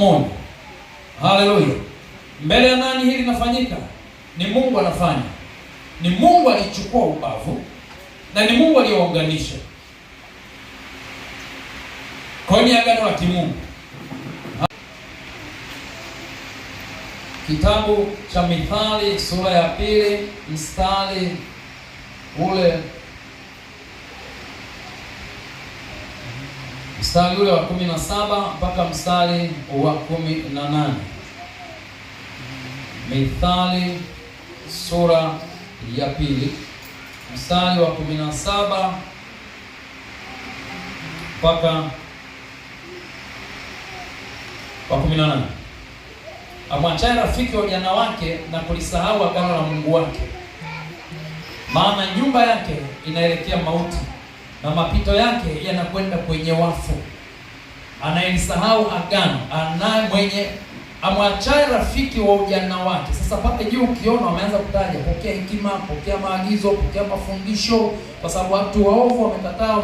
mmoja. Haleluya. Mbele ya nani hili linafanyika? Ni Mungu anafanya. Ni Mungu alichukua ubavu na ni Mungu aliyounganisha. Kwa ni agano la kimungu. Kitabu cha Mithali sura ya 2 mstari ule wa 17 mpaka mstari wa 18. Mithali sura ya 2 mstari wa 17 mpaka wa 18. Amwachaye rafiki wa ujana wake na kulisahau agano la Mungu wake, maana nyumba yake inaelekea mauti na mapito yake yanakwenda kwenye wafu. Anayelisahau agano, mwenye amwachaye rafiki wa ujana wake. Sasa pale juu ukiona wameanza kutaja pokea hekima, pokea maagizo, pokea mafundisho, kwa sababu watu waovu wamekataa